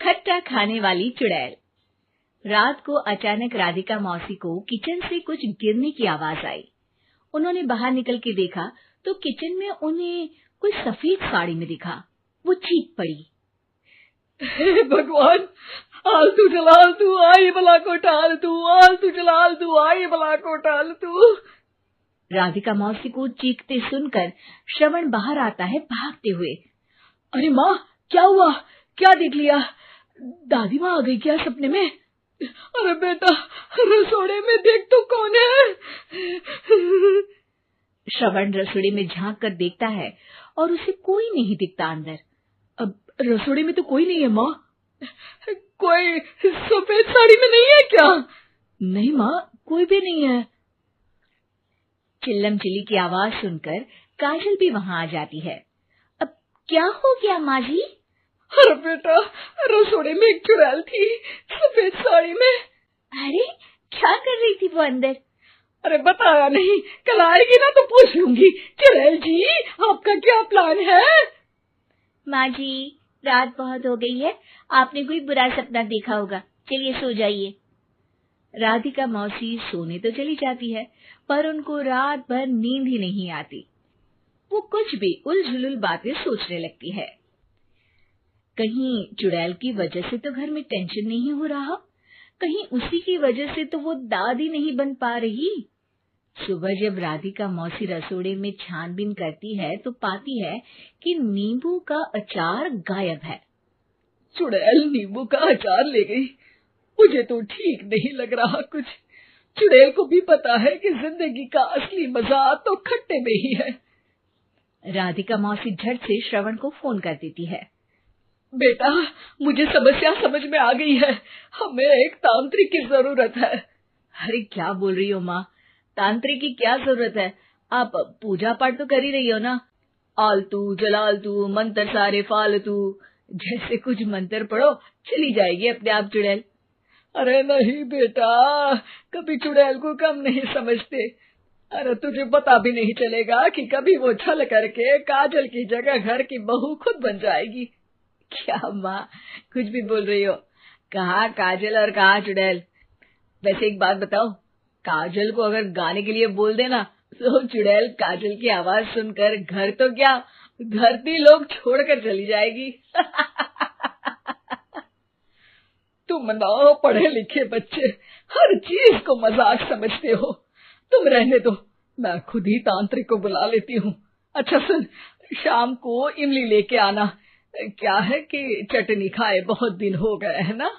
खट्टा खाने वाली चुड़ैल। रात को अचानक राधिका मौसी को किचन से कुछ गिरने की आवाज आई। उन्होंने बाहर निकल के देखा तो किचन में उन्हें कोई सफेद साड़ी में दिखा। वो चीख पड़ी, हे भगवान, आलतू जलाल तू आई बला को टाल तू, आलतू जलाल तू आई बला को टाल तू। राधिका मौसी को चीखते सुनकर श्रवण बाहर आता है भागते हुए। अरे माँ, क्या हुआ? क्या देख लिया? दादी माँ आ गई क्या सपने में? अरे बेटा, रसोड़े में देख तो कौन है? श्रवण रसोड़े में झांक कर देखता है और उसे कोई नहीं दिखता अंदर। अब रसोड़े में तो कोई नहीं है माँ। कोई सफेद साड़ी में नहीं है क्या? नहीं माँ, कोई भी नहीं है। चिल्लम चिल्ली की आवाज सुनकर काजल भी वहां आ जाती है। अब क्या हो गया माँ जी? अरे बेटा, रसोड़े में एक चुड़ैल थी सफेद साड़ी में। अरे क्या कर रही थी वो अंदर? अरे बताया नहीं, कल आएगी ना तो पूछ लूंगी। चुड़ैल जी, आपका क्या प्लान है? माँ जी, रात बहुत हो गई है, आपने कोई बुरा सपना देखा होगा, चलिए सो जाइए। राधिका मौसी सोने तो चली जाती है, पर उनको रात भर नींद ही नहीं आती। वो कुछ भी उलझुल बातें सोचने लगती है। कहीं चुड़ैल की वजह से तो घर में टेंशन नहीं हो रहा, कहीं उसी की वजह से तो वो दादी नहीं बन पा रही। सुबह जब राधिका मौसी रसोड़े में छानबीन करती है तो पाती है कि नींबू का अचार गायब है। चुड़ैल नींबू का अचार ले गई, मुझे तो ठीक नहीं लग रहा कुछ। चुड़ैल को भी पता है कि जिंदगी का असली मजा तो खट्टे में ही है। राधिका मौसी झट से श्रवण को फोन कर देती है। बेटा, मुझे समस्या समझ में आ गई है, हमें एक तांत्रिक की जरूरत है। अरे क्या बोल रही हो माँ, तांत्रिक की क्या जरूरत है? आप पूजा पाठ तो कर ही रही हो ना। आलतू जलालतू मंत्र सारे फालतू जैसे कुछ मंत्र पढ़ो, चली जाएगी अपने आप चुड़ैल। अरे नहीं बेटा, कभी चुड़ैल को कम नहीं समझते। अरे तुझे पता भी नहीं चलेगा कि कभी वो छल करके काजल की जगह घर की बहू खुद बन जाएगी। क्या माँ, कुछ भी बोल रही हो? कहाँ काजल और कहाँ चुड़ैल? वैसे एक बात बताओ, काजल को अगर गाने के लिए बोल देना तो चुड़ैल काजल की आवाज सुनकर घर तो क्या धरती लोग छोड़कर चली जाएगी। तुम ना पढ़े लिखे बच्चे हर चीज को मजाक समझते हो। तुम रहने दो, मैं खुद ही तांत्रिक को बुला लेती हूँ। अच्छा सुन, शाम को इमली लेके आना। क्या है कि चटनी खाए बहुत दिन हो गए है ना?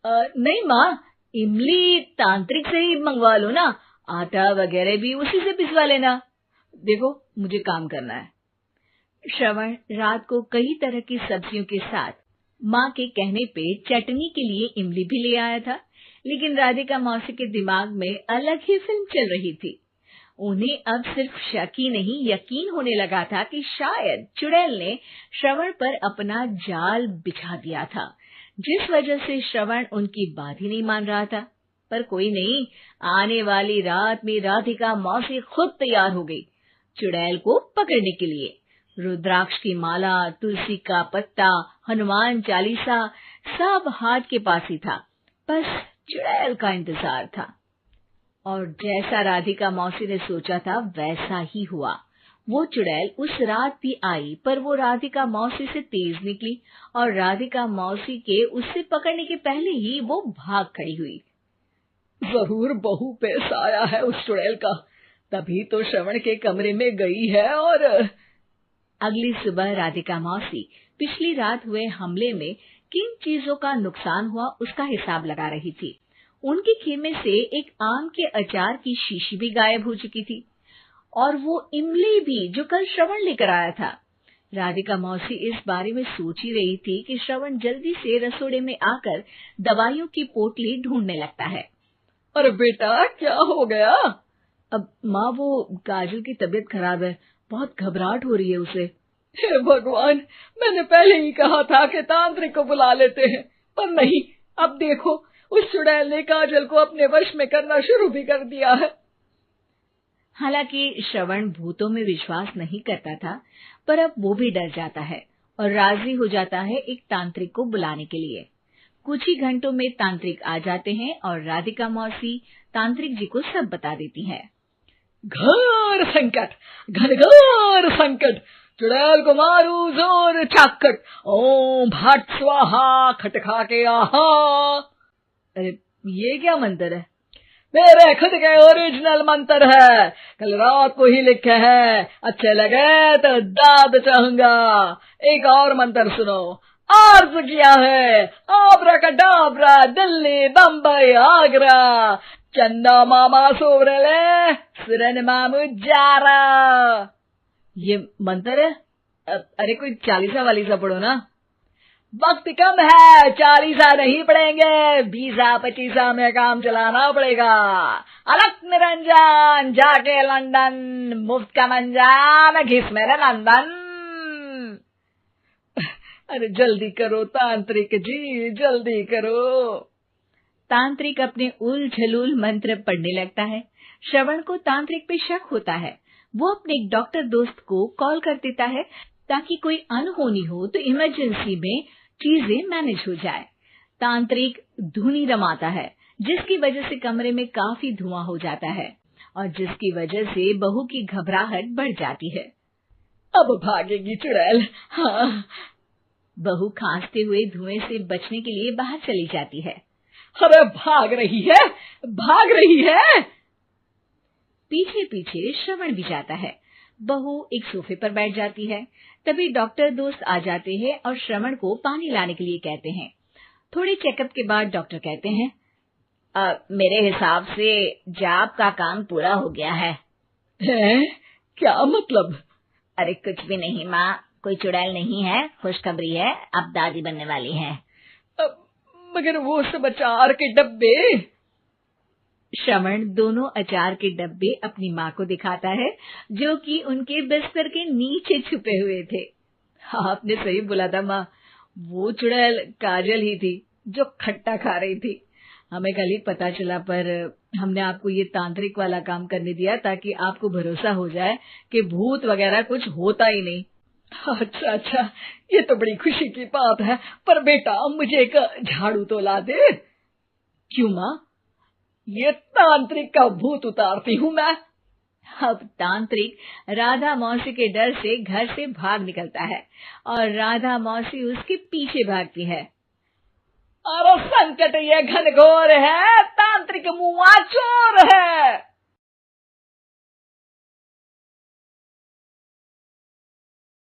नहीं माँ, इमली तांत्रिक से ही मंगवा लो ना, आटा वगैरह भी उसी से पिसवा लेना। देखो मुझे काम करना है। श्रवण रात को कई तरह की सब्जियों के साथ माँ के कहने पे चटनी के लिए इमली भी ले आया था, लेकिन राधिका मौसी के दिमाग में अलग ही फिल्म चल रही थी। उन्हें अब सिर्फ शक ही नहीं यकीन होने लगा था कि शायद चुड़ैल ने श्रवण पर अपना जाल बिछा दिया था, जिस वजह से श्रवण उनकी बात ही नहीं मान रहा था। पर कोई नहीं, आने वाली रात में राधिका मौसी खुद तैयार हो गई चुड़ैल को पकड़ने के लिए। रुद्राक्ष की माला, तुलसी का पत्ता, हनुमान चालीसा सब हाथ के पास ही था, बस चुड़ैल का इंतजार था। और जैसा राधिका मौसी ने सोचा था वैसा ही हुआ। वो चुड़ैल उस रात भी आई, पर वो राधिका मौसी से तेज निकली और राधिका मौसी के उससे पकड़ने के पहले ही वो भाग खड़ी हुई। जरूर बहू पे साया है उस चुड़ैल का, तभी तो श्रवण के कमरे में गई है। और अगली सुबह राधिका मौसी पिछली रात हुए हमले में किन चीजों का नुकसान हुआ उसका हिसाब लगा रही थी। उनके खेमे से एक आम के अचार की शीशी भी गायब हो चुकी थी और वो इमली भी जो कल श्रवण लेकर आया था। राधिका मौसी इस बारे में सोच ही रही थी कि श्रवण जल्दी से रसोड़े में आकर दवाइयों की पोटली ढूंढने लगता है। अरे बेटा, क्या हो गया? अब माँ, वो काजल की तबीयत खराब है, बहुत घबराहट हो रही है उसे। हे भगवान, मैंने पहले ही कहा था कि तांत्रिक को बुला लेते हैं, पर नहीं। अब देखो, उस चुड़ैल ने काजल को अपने वश में करना शुरू भी कर दिया है। हालांकि श्रवण भूतों में विश्वास नहीं करता था, पर अब वो भी डर जाता है और राजी हो जाता है एक तांत्रिक को बुलाने के लिए। कुछ ही घंटों में तांत्रिक आ जाते हैं और राधिका मौसी तांत्रिक जी को सब बता देती है। घोर संकट, घनघोर संकट, चुड़ैल को मारू जोर चाकट, ओम भट स्वाहा खटखा के आहा। अरे ये क्या मंत्र है? मेरे खुद के ओरिजिनल मंत्र है, कल रात को ही लिखे हैं, अच्छे लगे तो दाद चाहूंगा। एक और मंत्र सुनो। अर्ज किया है आब्राकडाब्रा, दिल्ली बम्बई आगरा, चंदा मामा सोवरले सुरन मामू जारा। ये मंत्र है? अरे कोई 40 वालीसा पढ़ो ना। वक्त कम है, 40 नहीं पड़ेंगे, 20-25 में काम चलाना पड़ेगा। अलग निरंजन जाके लंदन, मुफ्त का मंजान घिस मेरे नंदन। अरे जल्दी करो तांत्रिक जी, जल्दी करो। तांत्रिक अपने उल झलूल मंत्र पढ़ने लगता है। श्रवण को तांत्रिक पे शक होता है। वो अपने एक डॉक्टर दोस्त को कॉल कर देता है ताकि कोई अनहोनी हो तो इमरजेंसी में चीजें मैनेज हो जाए। तांत्रिक धुनी रमाता है, जिसकी वजह से कमरे में काफी धुआं हो जाता है और जिसकी वजह से बहू की घबराहट बढ़ जाती है। अब भागेगी चुड़ैल। हाँ। बहू खांसते हुए धुएं से बचने के लिए बाहर चली जाती है। अरे भाग रही है, भाग रही है। पीछे पीछे श्रवण भी जाता है। बहू एक सोफे पर बैठ जाती है। तभी डॉक्टर दोस्त आ जाते हैं और श्रवण को पानी लाने के लिए कहते हैं। थोड़े चेकअप के बाद डॉक्टर कहते हैं, मेरे हिसाब से जाप का काम पूरा हो गया है। क्या मतलब? अरे कुछ भी नहीं माँ, कोई चुड़ैल नहीं है, खुशखबरी है, अब दादी बनने वाली है। मगर वो सब अचार के डब्बे। श्रवण दोनों अचार के डब्बे अपनी माँ को दिखाता है, जो कि उनके बिस्तर के नीचे छुपे हुए थे। आपने सही बोला था माँ, वो चुड़ैल काजल ही थी जो खट्टा खा रही थी। हमें कल ही पता चला, पर हमने आपको ये तांत्रिक वाला काम करने दिया ताकि आपको भरोसा हो जाए कि भूत वगैरह कुछ होता ही नहीं। अच्छा अच्छा, ये तो बड़ी खुशी की बात है, पर बेटा मुझे एक झाड़ू तो ला दे। क्यों माँ? ये तांत्रिक का भूत उतारती हूँ मैं। अब तांत्रिक राधा मौसी के डर से घर से भाग निकलता है और राधा मौसी उसके पीछे भागती है। अरे संकट ये घनघोर है, तांत्रिक मुआ चोर है।